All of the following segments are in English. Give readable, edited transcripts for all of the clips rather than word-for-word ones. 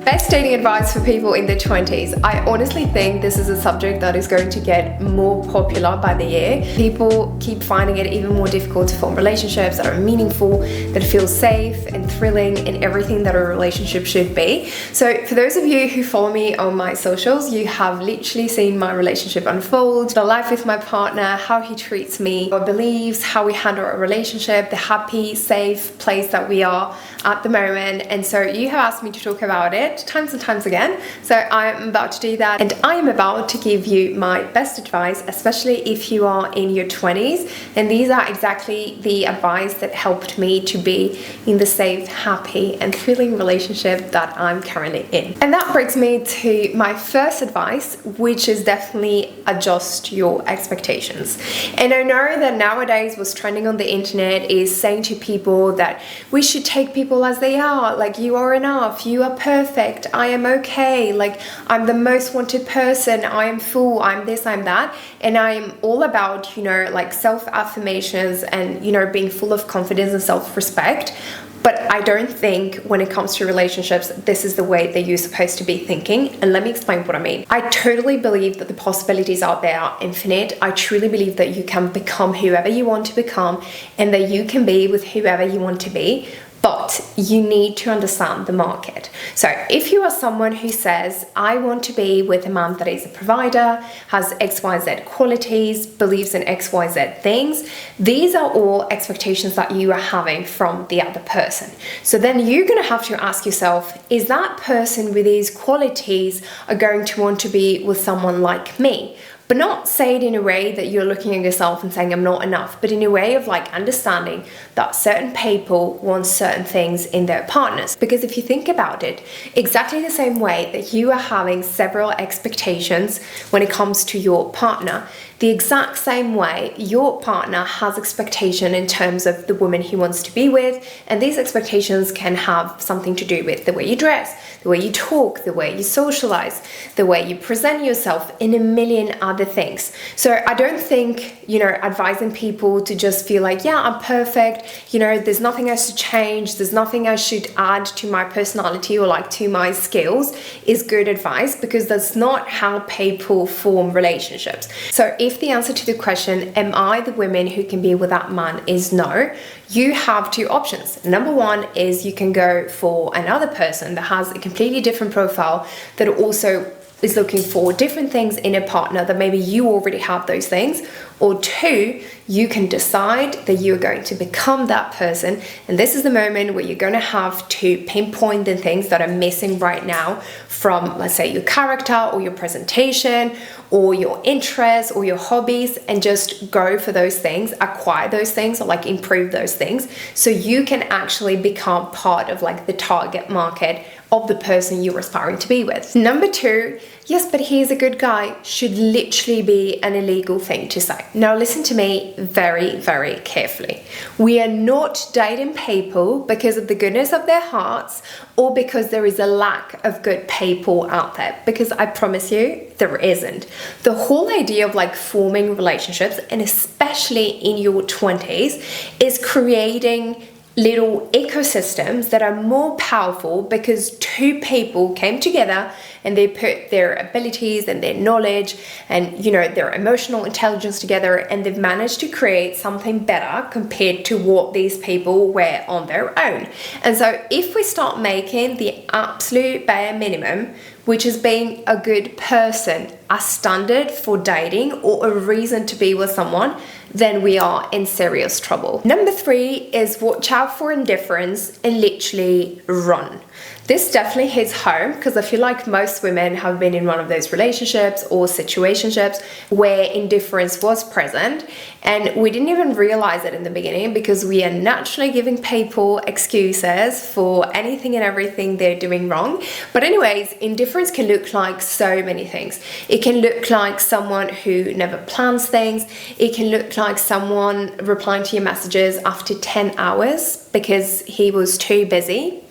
Best dating advice for people in their 20s. I honestly think this is a subject that is going to get more popular by the year. People keep finding it even more difficult to form relationships that are meaningful, that feel safe and thrilling and everything that a relationship should be. So for those of you who follow me on my socials, you have literally seen my relationship unfold, the life with my partner, how he treats me, our beliefs, how we handle our relationship, the happy, safe place that we are at the moment. And so you have asked me to talk about it times and times again, so I'm about to do that, and I am about to give you my best advice, especially if you are in your 20s. And these are exactly the advice that helped me to be in the safe, happy and thrilling relationship that I'm currently in. And that brings me to my first advice, which is definitely adjust your expectations. And I know that nowadays what's trending on the internet is saying to people that we should take people as they are, like you are enough, you are perfect, I am okay, like I'm the most wanted person, I am full, I'm this, I'm that. And I'm all about, like self-affirmations and, being full of confidence and self-respect. But I don't think when it comes to relationships, this is the way that you're supposed to be thinking. And let me explain what I mean. I totally believe that the possibilities out there are infinite. I truly believe that you can become whoever you want to become and that you can be with whoever you want to be. But you need to understand the market. So if you are someone who says, I want to be with a man that is a provider, has XYZ qualities, believes in XYZ things, these are all expectations that you are having from the other person. So then you're going to have to ask yourself, is that person with these qualities are going to want to be with someone like me? But not say it in a way that you're looking at yourself and saying I'm not enough, but in a way of like understanding that certain people want certain things in their partners. Because if you think about it, exactly the same way that you are having several expectations when it comes to your partner, the exact same way your partner has expectation in terms of the woman he wants to be with. And these expectations can have something to do with the way you dress, the way you talk, the way you socialize, the way you present yourself, and a million other things. So I don't think, advising people to just feel like, yeah, I'm perfect, there's nothing else to change, there's nothing I should add to my personality or like to my skills is good advice, because that's not how people form relationships. So if the answer to the question, am I the woman who can be with that man, is no, you have two options. Number one is you can go for another person that has a completely different profile, that also is looking for different things in a partner that maybe you already have those things. Or two, you can decide that you're going to become that person. And this is the moment where you're going to have to pinpoint the things that are missing right now from, let's say, your character or your presentation or your interests or your hobbies, and just go for those things, acquire those things, or like improve those things, so you can actually become part of like the target market of the person you're aspiring to be with. Number two, yes, but he's a good guy, should literally be an illegal thing to say. Now listen to me very, very carefully. We are not dating people because of the goodness of their hearts or because there is a lack of good people out there, because I promise you there isn't. The whole idea of like forming relationships, and especially in your 20s, is creating little ecosystems that are more powerful because two people came together and they put their abilities and their knowledge and their emotional intelligence together, and they've managed to create something better compared to what these people were on their own. And so if we start making the absolute bare minimum, which is being a good person, a standard for dating or a reason to be with someone, then we are in serious trouble. Number three is watch out for indifference and literally run. This definitely hits home because I feel like most women have been in one of those relationships or situationships where indifference was present, and we didn't even realize it in the beginning because we are naturally giving people excuses for anything and everything they're doing wrong. But anyways, indifference can look like so many things. It can look like someone who never plans things. It can look like someone replying to your messages after 10 hours because he was too busy.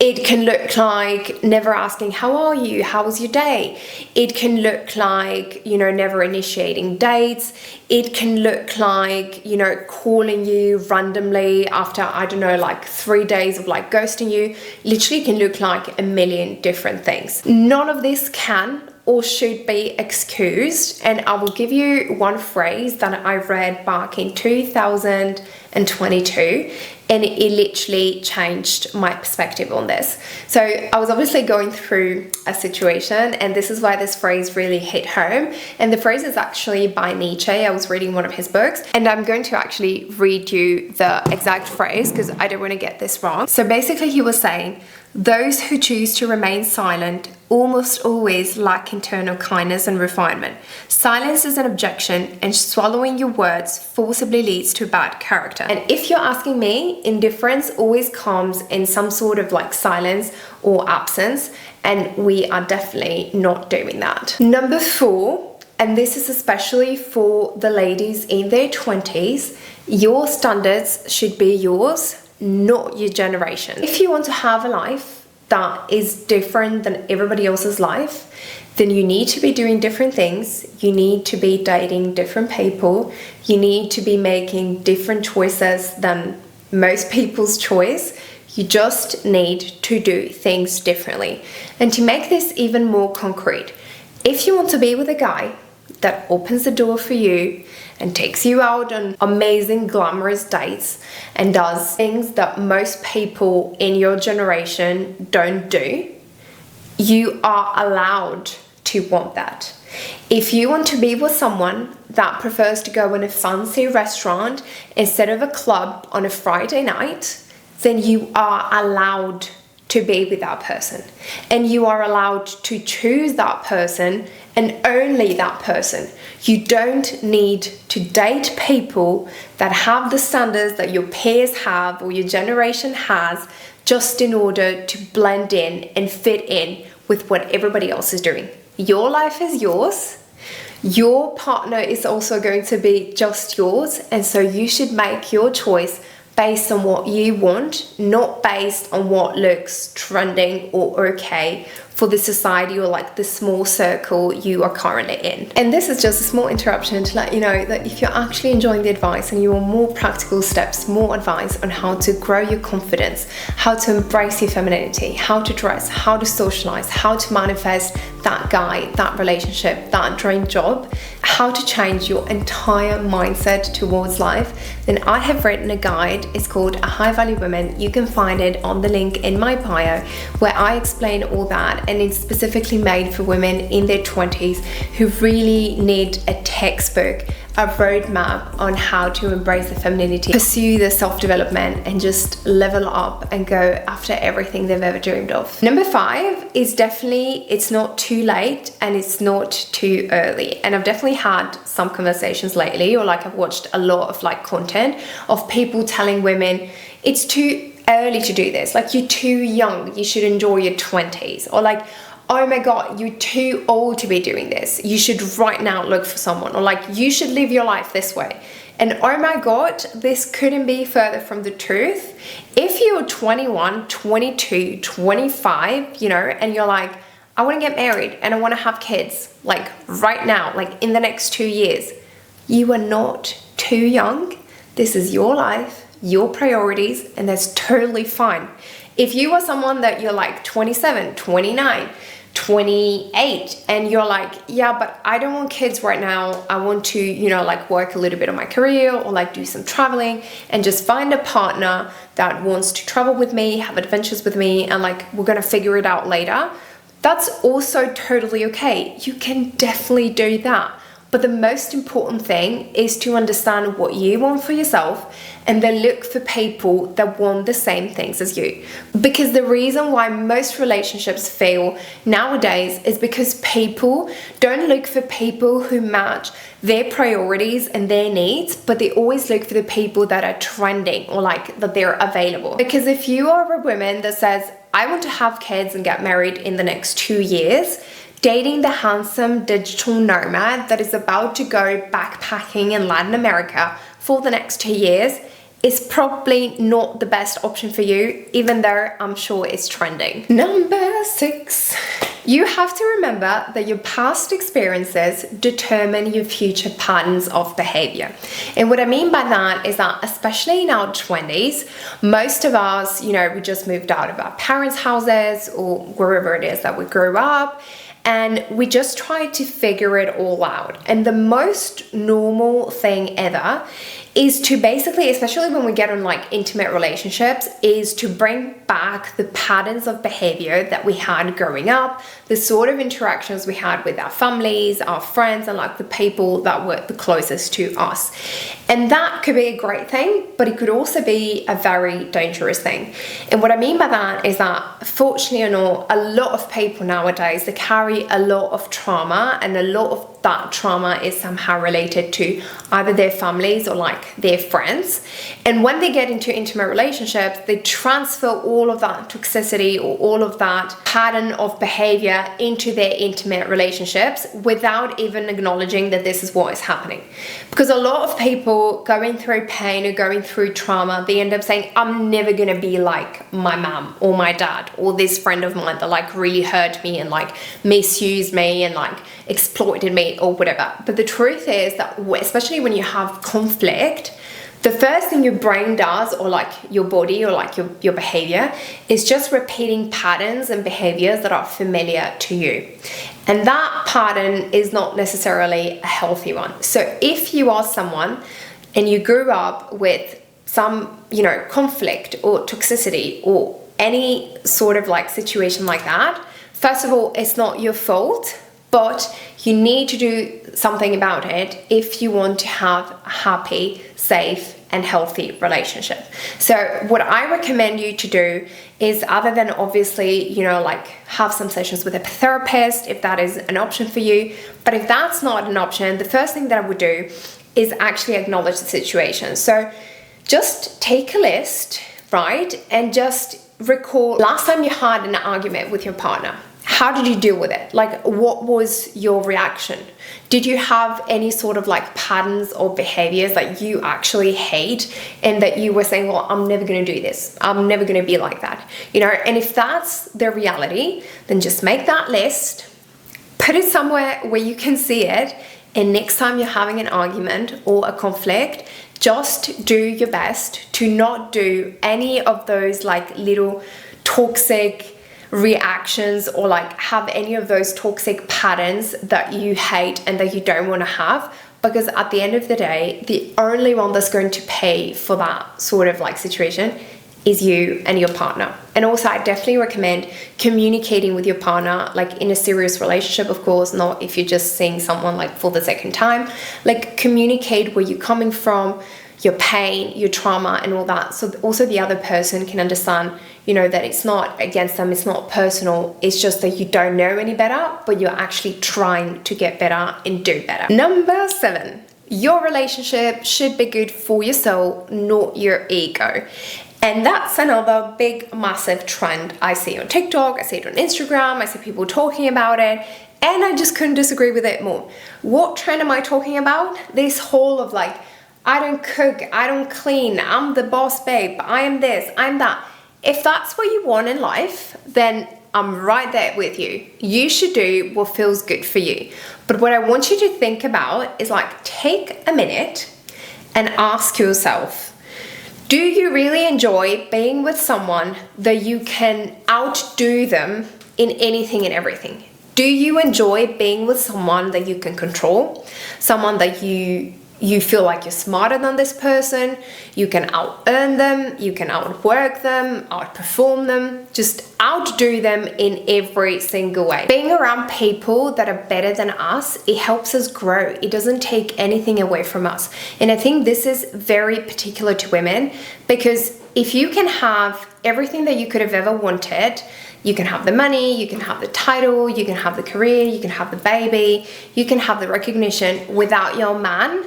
It can look like never asking, how are you? How was your day? It can look like, you know, never initiating dates. It can look like, you know, calling you randomly after, I don't know, like 3 days of like ghosting you. Literally can look like a million different things. None of this can or should be excused. And I will give you one phrase that I read back in 2022, and it literally changed my perspective on this. So I was obviously going through a situation, and this is why this phrase really hit home. And the phrase is actually by Nietzsche. I was reading one of his books, and I'm going to actually read you the exact phrase because I don't want to get this wrong. So basically he was saying, those who choose to remain silent almost always lack internal kindness and refinement. Silence is an objection, and swallowing your words forcibly leads to bad character. And if you're asking me, indifference always comes in some sort of like silence or absence, and we are definitely not doing that. Number 4, and this is especially for the ladies in their 20s, your standards should be yours, not your generation. If you want to have a life that is different than everybody else's life, then you need to be doing different things. You need to be dating different people. You need to be making different choices than most people's choice. You just need to do things differently. And to make this even more concrete, if you want to be with a guy that opens the door for you and takes you out on amazing glamorous dates and does things that most people in your generation don't do, you are allowed to want that. If you want to be with someone that prefers to go in a fancy restaurant instead of a club on a Friday night, then you are allowed to be with that person, and you are allowed to choose that person and only that person. You don't need to date people that have the standards that your peers have or your generation has just in order to blend in and fit in with what everybody else is doing. Your life is yours. Your partner is also going to be just yours, and so you should make your choice based on what you want, not based on what looks trending or okay for the society or like the small circle you are currently in. And this is just a small interruption to let you know that if you're actually enjoying the advice and you want more practical steps, more advice on how to grow your confidence, how to embrace your femininity, how to dress, how to socialize, how to manifest that guy, that relationship, that dream job, how to change your entire mindset towards life, then I have written a guide. It's called A High Value Woman. You can find it on the link in my bio, where I explain all that, and it's specifically made for women in their 20s who really need a textbook, a roadmap on how to embrace the femininity, pursue their self-development, and just level up and go after everything they've ever dreamed of. Number 5 is definitely, it's not too late and it's not too early. And I've definitely had some conversations lately, or like I've watched a lot of like content of people telling women it's too early to do this, like you're too young, you should enjoy your 20s, or like, oh my god, you're too old to be doing this, you should right now look for someone, or like you should live your life this way. And oh my god, this couldn't be further from the truth. If you're 21, 22, 25, you know, and you're like, I want to get married and I want to have kids like right now, like in the next 2 years, you are not too young. This is your life, your priorities, and that's totally fine. If you are someone that you're like 27, 29, 28, and you're like, yeah, but I don't want kids right now, I want to, you know, like work a little bit on my career or like do some traveling and just find a partner that wants to travel with me, have adventures with me, and like we're gonna figure it out later, that's also totally okay. You can definitely do that. But the most important thing is to understand what you want for yourself and then look for people that want the same things as you. Because the reason why most relationships fail nowadays is because people don't look for people who match their priorities and their needs, but they always look for the people that are trending or like that they're available. Because if you are a woman that says, I want to have kids and get married in the next 2 years, dating the handsome digital nomad that is about to go backpacking in Latin America for the next 2 years is probably not the best option for you, even though I'm sure it's trending. Number 6. You have to remember that your past experiences determine your future patterns of behavior. And what I mean by that is that, especially in our 20s, most of us, we just moved out of our parents' houses or wherever it is that we grew up, and we just try to figure it all out. And the most normal thing ever is to basically, especially when we get on like intimate relationships, is to bring back the patterns of behavior that we had growing up, the sort of interactions we had with our families, our friends, and like the people that were the closest to us. And that could be a great thing, but it could also be a very dangerous thing. And what I mean by that is that, fortunately or not, a lot of people nowadays, they carry a lot of trauma, and a lot of that trauma is somehow related to either their families or like their friends. And when they get into intimate relationships, they transfer all of that toxicity or all of that pattern of behavior into their intimate relationships without even acknowledging that this is what is happening. Because a lot of people going through pain or going through trauma, they end up saying, I'm never gonna be like my mom or my dad or this friend of mine that like really hurt me and like misused me and like exploited me or whatever. But the truth is that, especially when you have conflict, the first thing your brain does, or like your body or like your behavior, is just repeating patterns and behaviors that are familiar to you. And that pattern is not necessarily a healthy one. So if you are someone and you grew up with some, conflict or toxicity or any sort of like situation like that, first of all, it's not your fault, but you need to do something about it if you want to have a happy, safe, and healthy relationship. So what I recommend you to do is, other than obviously, like have some sessions with a therapist, if that is an option for you, but if that's not an option, the first thing that I would do is actually acknowledge the situation. So just take a list, right? And just recall last time you had an argument with your partner. How did you deal with it? Like, what was your reaction? Did you have any sort of like patterns or behaviors that you actually hate and that you were saying, well, I'm never going to do this. I'm never going to be like that. And if that's the reality, then just make that list, put it somewhere where you can see it. And next time you're having an argument or a conflict, just do your best to not do any of those like little toxic reactions or like have any of those toxic patterns that you hate and that you don't want to have, because at the end of the day, the only one that's going to pay for that sort of like situation is you and your partner. And also, I definitely recommend communicating with your partner, like in a serious relationship, of course, not if you're just seeing someone like for the second time. Like, communicate where you're coming from, your pain, your trauma, and all that. So also the other person can understand, that it's not against them, it's not personal, it's just that you don't know any better, but you're actually trying to get better and do better. Number 7, your relationship should be good for your soul, not your ego. And that's another big, massive trend I see on TikTok, I see it on Instagram, I see people talking about it, and I just couldn't disagree with it more. What trend am I talking about? This whole of like, I don't cook, I don't clean, I'm the boss babe, I am this, I'm that. If that's what you want in life, then I'm right there with you. You should do what feels good for you. But what I want you to think about is like, take a minute and ask yourself, do you really enjoy being with someone that you can outdo them in anything and everything? Do you enjoy being with someone that you can control? Someone that you feel like you're smarter than this person, you can out-earn them, you can outwork them, outperform them, just outdo them in every single way. Being around people that are better than us, it helps us grow. It doesn't take anything away from us. And I think this is very particular to women, because if you can have everything that you could have ever wanted, you can have the money, you can have the title, you can have the career, you can have the baby, you can have the recognition without your man,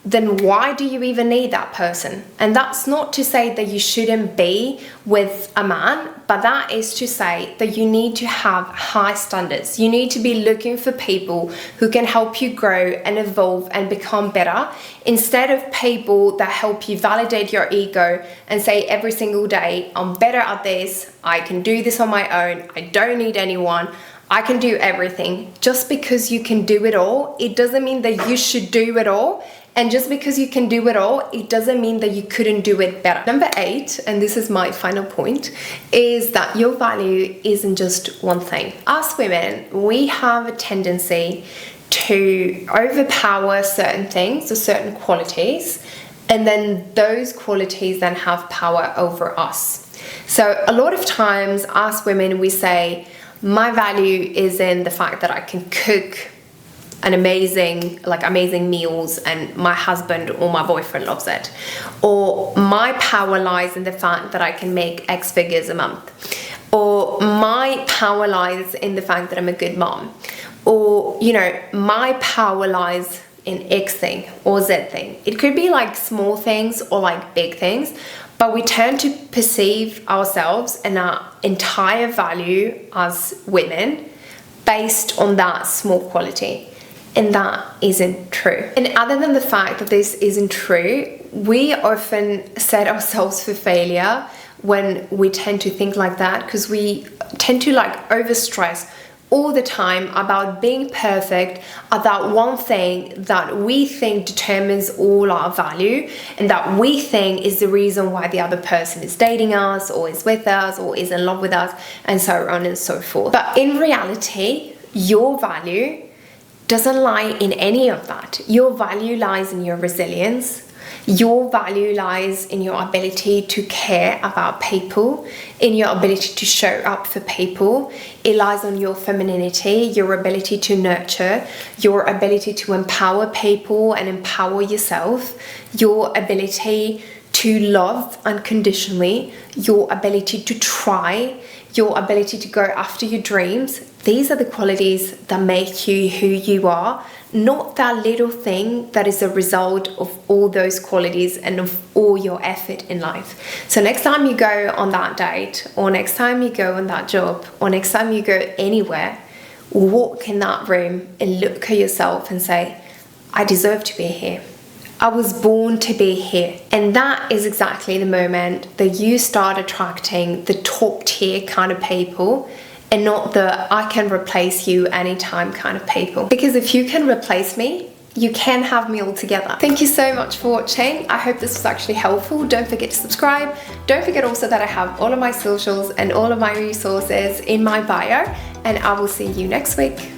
then why do you even need that person? And that's not to say that you shouldn't be with a man, but that is to say that you need to have high standards. You need to be looking for people who can help you grow and evolve and become better, instead of people that help you validate your ego and say every single day, I'm better at this, I can do this on my own, I don't need anyone, I can do everything. Just because you can do it all, it doesn't mean that you should do it all. And just because you can do it all, it doesn't mean that you couldn't do it better. Number 8, and this is my final point, is that your value isn't just one thing. As women, we have a tendency to overpower certain things or certain qualities, and then those qualities then have power over us. So a lot of times as women, we say, my value is in the fact that I can cook an amazing meals and my husband or my boyfriend loves it, or my power lies in the fact that I can make X figures a month, or my power lies in the fact that I'm a good mom, or my power lies in X thing or Z thing. It could be like small things or like big things, but we tend to perceive ourselves and our entire value as women based on that small quality. And that isn't true. And other than the fact that this isn't true, we often set ourselves for failure when we tend to think like that, because we tend to overstress all the time about being perfect at that one thing that we think determines all our value, and that we think is the reason why the other person is dating us or is with us or is in love with us, and so on and so forth. But in reality, your value doesn't lie in any of that. Your value lies in your resilience. Your value lies in your ability to care about people, in your ability to show up for people. It lies on your femininity, your ability to nurture, your ability to empower people and empower yourself, your ability to love unconditionally, your ability to try, your ability to go after your dreams. These are the qualities that make you who you are, not that little thing that is a result of all those qualities and of all your effort in life. So next time you go on that date, or next time you go on that job, or next time you go anywhere, walk in that room and look at yourself and say, I deserve to be here. I was born to be here. And that is exactly the moment that you start attracting the top tier kind of people, and not the I can replace you anytime kind of people. Because if you can replace me, you can have me all together. Thank you so much for watching. I hope this was actually helpful. Don't forget to subscribe. Don't forget also that I have all of my socials and all of my resources in my bio, and I will see you next week.